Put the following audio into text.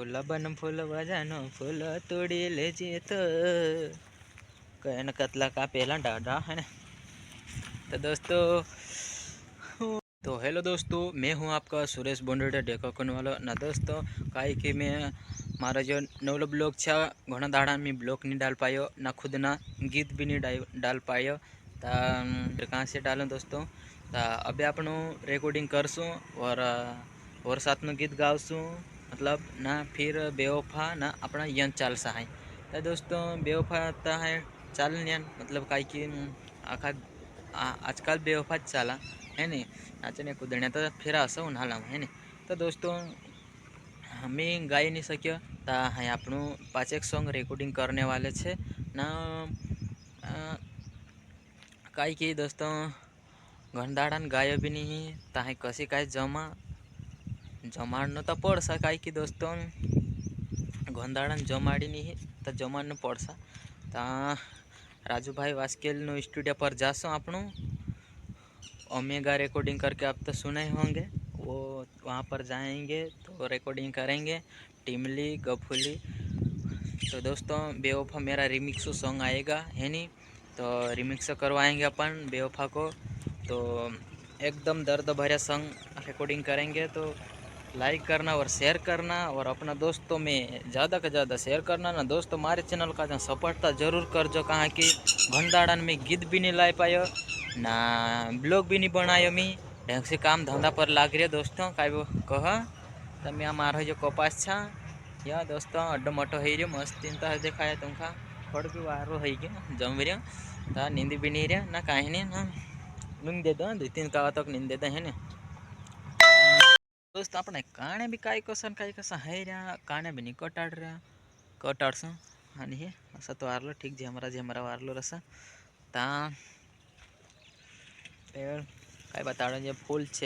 फूल बन फूल बजानो फूल तोड़ी लेजे तो कहन कतला का पहला डाडा है ना। तो दोस्तों तो हेलो दोस्तों, मैं हूं आपका सुरेश बोंडे डेकोकन वाला ना। दोस्तों काई कि मैं मारा जो नवलो ब्लॉग छा घणा दाड़ा में ब्लॉग नहीं डाल पायो ना, खुद ना गीत भी नहीं डाल पायो। कहाँ से डालूं दोस्तों? अभी आपण रिकॉर्डिंग करसूँ और साथ में गीत गावसूँ, मतलब ना फिर बेवफा ना अपना यन चाल सा है। तो दोस्तों बेवफा है चाल मतलब काई कि आखा आजकल बेवफा चाला है नहीं, नाचने कूदने तो फिर असं उन्हाला है नहीं। तो दोस्तों हमें गाई नहीं सक्यो तो हाँ आपणु पाचेक सॉन्ग रिकॉर्डिंग करने वाले छे ना। काई कि दोस्तों घनदाड़ान गायो भी नहीं ताहे कसी काय जमाड़नो तो पड़सा। काई कि दोस्तों घनदाड़ान जमाड़ी नहीं तो जमाड़नो पड़सा। ता राजू भाई वास्केल नो स्टूडियो पर जासो आपणु ओमेगा रिकॉर्डिंग करके आप तो सुने होंगे। वो वहाँ पर जाएंगे तो रिकॉर्डिंग करेंगे टिमली गफुली। तो दोस्तों बेवफा मेरा रिमिक्स सॉन्ग आएगा है नहीं, तो रिमिक्स करवाएंगे अपन बेवफा को। तो एकदम दर्द भरे सॉन्ग रिकॉर्डिंग करेंगे। तो लाइक करना और शेयर करना और अपना दोस्तों में ज़्यादा से ज़्यादा शेयर करना ना। दोस्तों हमारे चैनल का जो सपोर्ट जरूर कर जो, कहाँ कि घनदाड़न में गीत भी नहीं ला पायो ना, ब्लॉग भी नहीं बनायो। मी ढंग से काम धंधा पर लाग रहे दोस्तों। काय कह तमें आ मारो जो कपास छा या दोस्तों अड्डो मटो है रो मस्त तो देखाया तुमका फड़ भी वारो है गया जम रहा नींद भी नहीं रहा ना कहीं नहीं ना नींद दे दो 2-3 कावा तक नींद दे है ना। दोस्त अपने काणे भी काय कसा है रहा काणे भी नहीं कटाड़ रहा कटाड़स आणि हे असं तो वारलो ठीक झेमरा वारलो रसा ता काय बताड़ो जे फूल छे।